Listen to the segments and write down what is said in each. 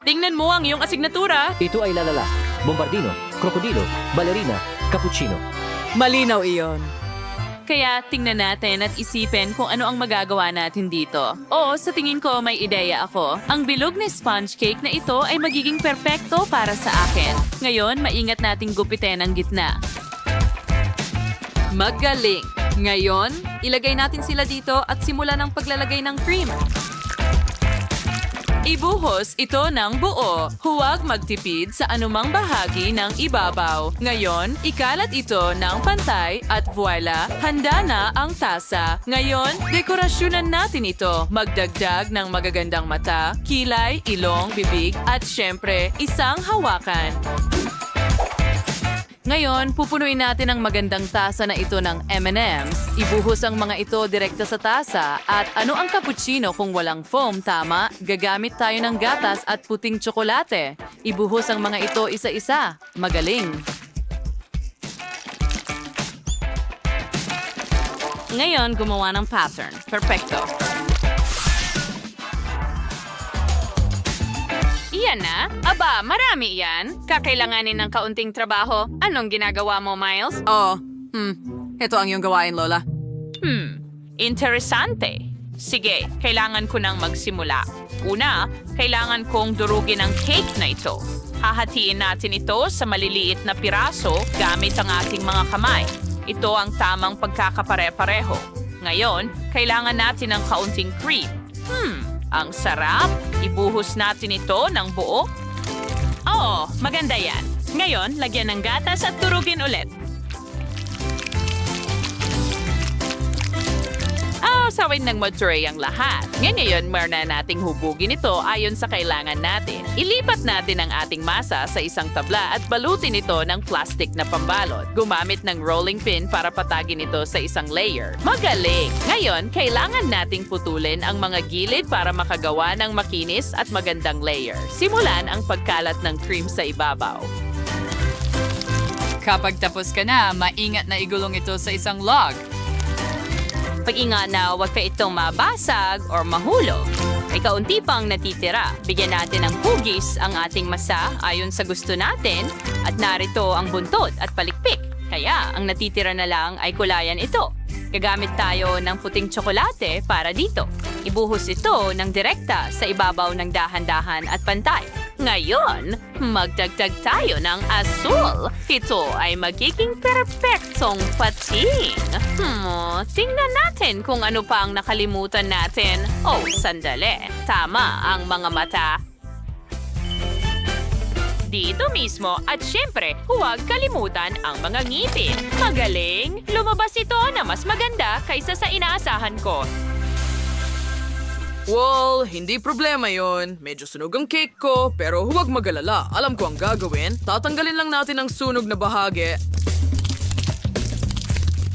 Tingnan mo ang iyong asignatura. Ito ay lalala, bombardino, krokodilo, balerina, cappuccino. Malinaw iyon. Kaya tingnan natin at isipin kung ano ang magagawa natin dito. Oo, sa tingin ko may ideya ako. Ang bilog na sponge cake na ito ay magiging perpekto para sa akin. Ngayon, maingat nating gupitin ang gitna. Magaling. Ngayon, ilagay natin sila dito at simulan ang paglalagay ng cream. Ibuhos ito ng buo. Huwag magtipid sa anumang bahagi ng ibabaw. Ngayon, ikalat ito ng pantay at voila, handa na ang tasa. Ngayon, dekorasyonan natin ito. Magdagdag ng magagandang mata, kilay, ilong, bibig, at syempre, isang hawakan. Ngayon, pupunuin natin ang magandang tasa na ito ng M&M's. Ibuhos ang mga ito direkta sa tasa. At ano ang cappuccino kung walang foam, tama? Gagamit tayo ng gatas at puting tsokolate. Ibuhos ang mga ito isa-isa. Magaling. Ngayon, gumawa ng pattern. Perfecto. Iyan na? Aba, marami iyan. Kakailanganin ng kaunting trabaho. Anong ginagawa mo, Miles? Oh, ito ang iyong gawain, Lola. Interesante. Sige, kailangan ko nang magsimula. Una, kailangan kong durugin ang cake na ito. Hahatiin natin ito sa maliliit na piraso gamit ang ating mga kamay. Ito ang tamang pagkakapare-pareho. Ngayon, kailangan natin ng kaunting cream. Ang sarap. Ibuhos natin ito ng buo. Oo, maganda yan. Ngayon, lagyan ng gatas at turugin ulit. Sawin ng mature ang lahat. Ngayon, meron na nating hubugin ito ayon sa kailangan natin. Ilipat natin ang ating masa sa isang tabla at balutin ito ng plastic na pambalot. Gumamit ng rolling pin para patagin ito sa isang layer. Magaling! Ngayon, kailangan nating putulin ang mga gilid para makagawa ng makinis at magandang layer. Simulan ang pagkalat ng cream sa ibabaw. Kapag tapos ka na, maingat na igulong ito sa isang log. Pag-ingat na huwag ka itong mabasag or mahulog. May kaunti pang natitira. Bigyan natin ng hugis ang ating masa ayon sa gusto natin at narito ang buntot at palikpik. Kaya ang natitira na lang ay kulayan ito. Gagamit tayo ng puting tsokolate para dito. Ibuhos ito ng direkta sa ibabaw ng dahan-dahan at pantay. Ngayon, magdagdag tayo ng asul. Ito ay magiging perpektong pating. Tingnan natin kung ano pa ang nakalimutan natin. Oh, sandali. Tama ang mga mata. Dito mismo at syempre, huwag kalimutan ang mga ngipin. Magaling! Lumabas ito na mas maganda kaysa sa inaasahan ko. Well, hindi problema yon. Medyo sunog ang cake ko, pero huwag mag-alala. Alam ko ang gagawin. Tatanggalin lang natin ang sunog na bahagi.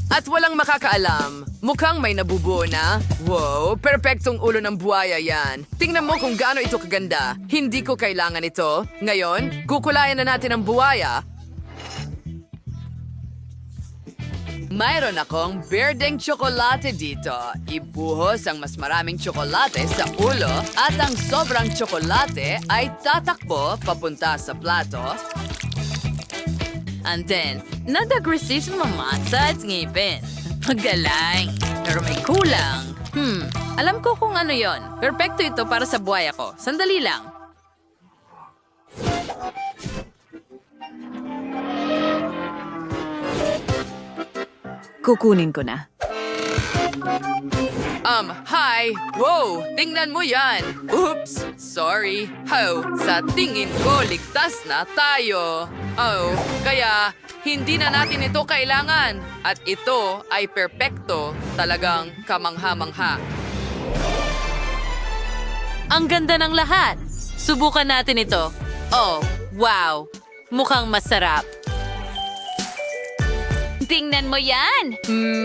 At walang makakaalam. Mukhang may nabubuo na. Wow, perpektong ulo ng buhaya yan. Tingnan mo kung gaano ito kaganda. Hindi ko kailangan ito. Ngayon, kukulayan na natin ang buhaya. Mayroon akong berdeng tsokolate dito. Ibuhos ang mas maraming tsokolate sa ulo at ang sobrang tsokolate ay tatakbo papunta sa plato. And then, nadagresis mamasa at ngipin. Magaling. Pero may kulang. Alam ko kung ano yon. Perpekto ito para sa buhaya ko. Sandali lang. Kukunin ko na. Hi! Wow! Tingnan mo yan! Oops! Sorry! Sa tingin ko, ligtas na tayo! Kaya hindi na natin ito kailangan. At ito ay perpekto, talagang kamangha-mangha. Ang ganda ng lahat. Subukan natin ito. Oh, wow! Mukhang masarap. Tingnan mo yan!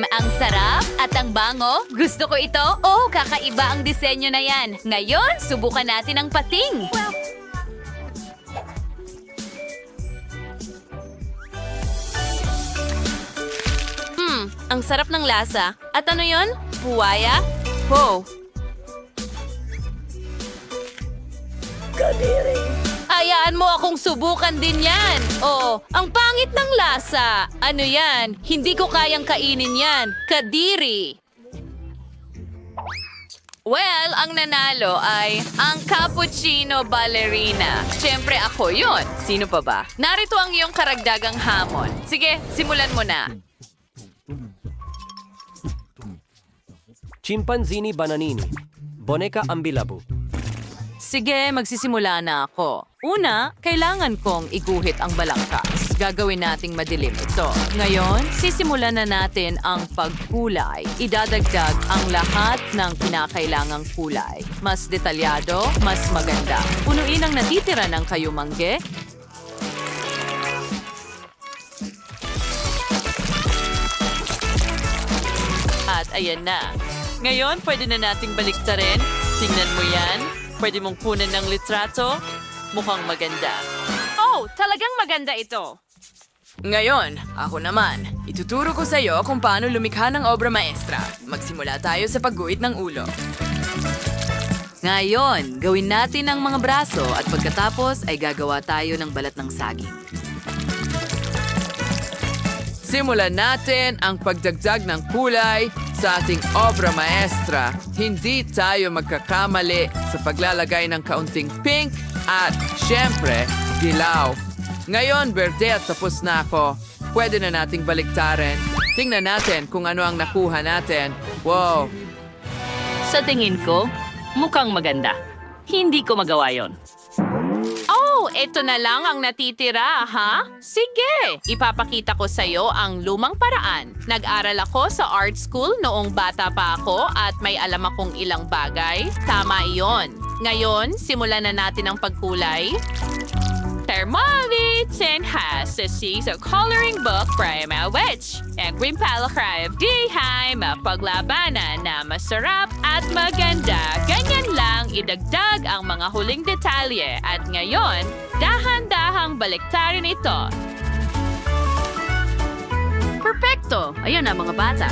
Ang sarap at ang bango. Gusto ko ito. Oh, kakaiba ang disenyo na yan. Ngayon, subukan natin ang pating. Ang sarap ng lasa. At ano yon? Buwaya? Wow! Kadiri. hayaan mo akong subukan din yan. Oh, ang pangit ng lasa. Ano yan? Hindi ko kayang kainin yan. Kadiri. Well, ang nanalo ay ang cappuccino ballerina. Siyempre ako yun. Sino pa ba? Narito ang iyong karagdagang hamon. Sige, simulan mo na. Chimpanzini bananini. Boneka ambilabu. Sige, magsisimula na ako. Una, kailangan kong iguhit ang balangkas. Gagawin nating madilim ito. Ngayon, sisimulan na natin ang pagkulay. Idadagdag ang lahat ng kinakailangang kulay. Mas detalyado, mas maganda. Punuin ang natitira ng kayumangge. At ayan na. Ngayon, pwede na nating baliktarin. Tingnan mo yan. Pwede mong kunan ng litrato. Mukhang maganda. Oh, talagang maganda ito. Ngayon, ako naman. Ituturo ko sa iyo kung paano lumikha ng obra maestra. Magsimula tayo sa pagguhit ng ulo. Ngayon, gawin natin ang mga braso at pagkatapos ay gagawa tayo ng balat ng saging. Simulan natin ang pagdagdag ng kulay sa ating obra maestra. Hindi tayo magkakamali sa paglalagay ng kaunting pink at, syempre, dilaw. Ngayon, berde at tapos na ako. Pwede na nating baliktarin. Tingnan natin kung ano ang nakuha natin. Wow! Sa tingin ko, mukhang maganda. Hindi ko magawa yon. Oh, ito na lang ang natitira, ha? Sige! Ipapakita ko sa iyo ang lumang paraan. Nag-aral ako sa art school noong bata pa ako at may alam akong ilang bagay. Tama iyon. Ngayon, simulan na natin ang pagkulay. Thermolitsen has a series of coloring book para mawitch. Ang grimpala crab di hay mapaglabanan na masarap at maganda. Ganyan lang idagdag ang mga huling detalye at ngayon, dahan-dahang baliktarin ito. Perfecto! Ayun na mga bata.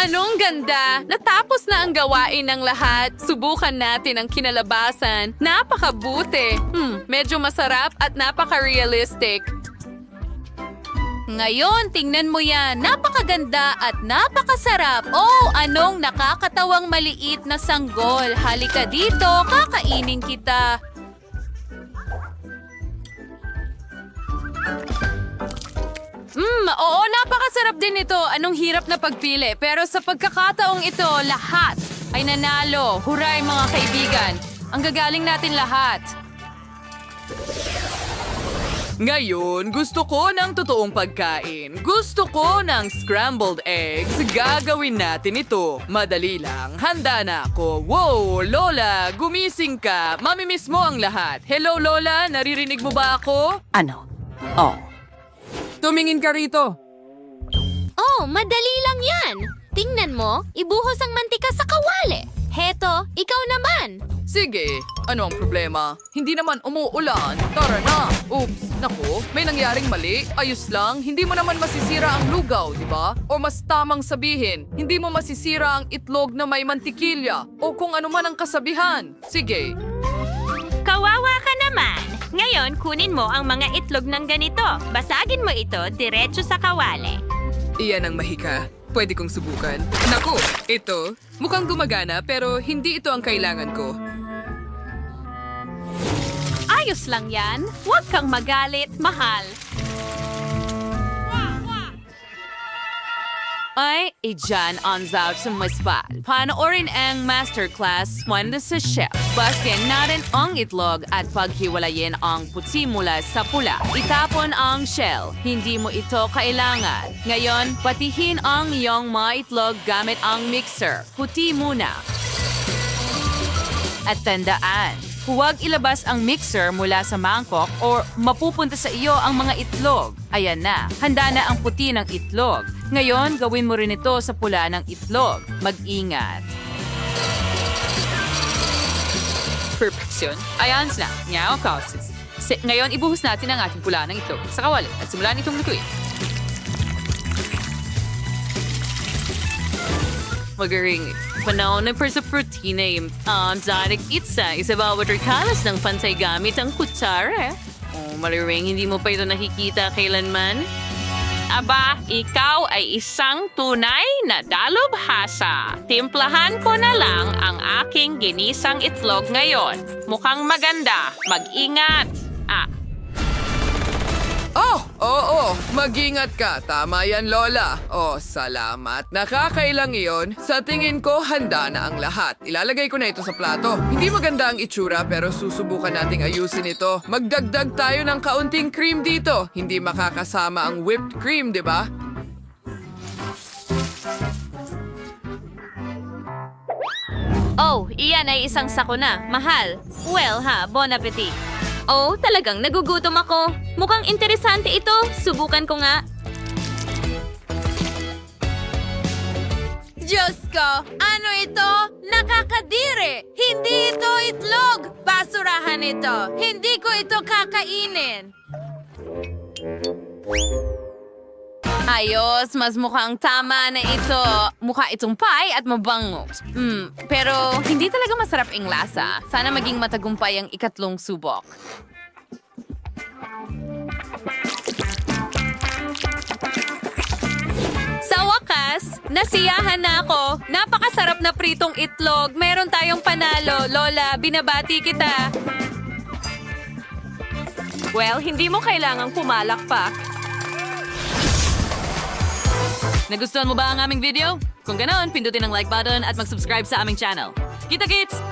Anong ganda! Natapos na ang gawain ng lahat. Subukan natin ang kinalabasan. Napakabuti. Medyo masarap at napaka-realistic. Ngayon, tingnan mo yan. Napakaganda at napakasarap. Oh, anong nakakatawang maliit na sanggol. Halika dito, kakainin kita. Oo, napakasarap din ito. Anong hirap na pagpili. Pero sa pagkakataong ito, lahat ay nanalo. Huray mga kaibigan. Ang gagaling natin lahat. Ngayon, gusto ko ng totoong pagkain. Gusto ko ng scrambled eggs. Gagawin natin ito. Madali lang. Handa na ako. Wow, Lola, gumising ka. Mamimiss mo ang lahat. Hello, Lola. Naririnig mo ba ako? Ano? Oh. Tumingin ka rito. Oh, madali lang yan. Tingnan mo, ibuhos ang mantika sa kawali. Heto, ikaw naman. Sige, ano ang problema? Hindi naman umuulan. Tara na. Oops, naku, may nangyaring mali. Ayos lang, hindi mo naman masisira ang lugaw, di ba? O mas tamang sabihin, hindi mo masisira ang itlog na may mantikilya. O kung ano man ang kasabihan. Sige. Kawawa ka naman. Ngayon, kunin mo ang mga itlog ng ganito. Basagin mo ito diretso sa kawali. Iyan ang mahika. Pwede kong subukan. Naku, ito. Mukhang gumagana pero hindi ito ang kailangan ko. Ayos lang yan. Huwag kang magalit, mahal. Ay, ijan on out sa masbal. Panoorin ang masterclass mula sa chef. Basken natin ang itlog at paghiwalayin ang puti mula sa pula. Itapon ang shell. Hindi mo ito kailangan. Ngayon, patihin ang iyong mga itlog gamit ang mixer. Puti muna. At tandaan, huwag ilabas ang mixer mula sa mangkok o mapupunta sa iyo ang mga itlog. Ayan na, handa na ang puti ng itlog. Ngayon, gawin mo rin ito sa pula ng itlog. Mag-ingat. Perfection. Ayan na. Ngayon, kausis. Ngayon, ibuhos natin ang ating pula ng itlog sa kawali at simulan itong lutuin. Magaling. Panahon na para sa protein Zanik pizza. Isa bawat rekalas ng pantay gamit ang kutsara. Oh, maliring, hindi mo pa ito nakikita kailanman? Aba, ikaw ay isang tunay na dalubhasa. Timplahan ko na lang ang aking ginisang itlog ngayon. Mukhang maganda. Mag-ingat. Oh, oo, mag-ingat ka. Tama yan, Lola. Oh, salamat. Nakakailang iyon. Sa tingin ko, handa na ang lahat. Ilalagay ko na ito sa plato. Hindi maganda ang itsura pero susubukan nating ayusin ito. Magdagdag tayo ng kaunting cream dito. Hindi makakasama ang whipped cream, di ba? Oh, iyan ay isang sako na. Mahal. Well ha, bon appetit. Oh, talagang nagugutom ako. Mukhang interesante ito. Subukan ko nga. Diyos ko! Ano ito? Nakakadiri! Hindi ito itlog! Basurahan ito! Hindi ko ito kakainin! Ayos, mas mukhang tama na ito. Mukha itong pie at mabango. Pero hindi talaga masarap ang lasa. Sana maging matagumpay ang ikatlong subok. Sa wakas, nasiyahan na ako. Napakasarap na pritong itlog. Meron tayong panalo. Lola, binabati kita. Well, hindi mo kailangang pumalakpak. Nagustuhan mo ba ang aming video? Kung ganoon, pindutin ang like button at mag-subscribe sa aming channel. Kita-kits!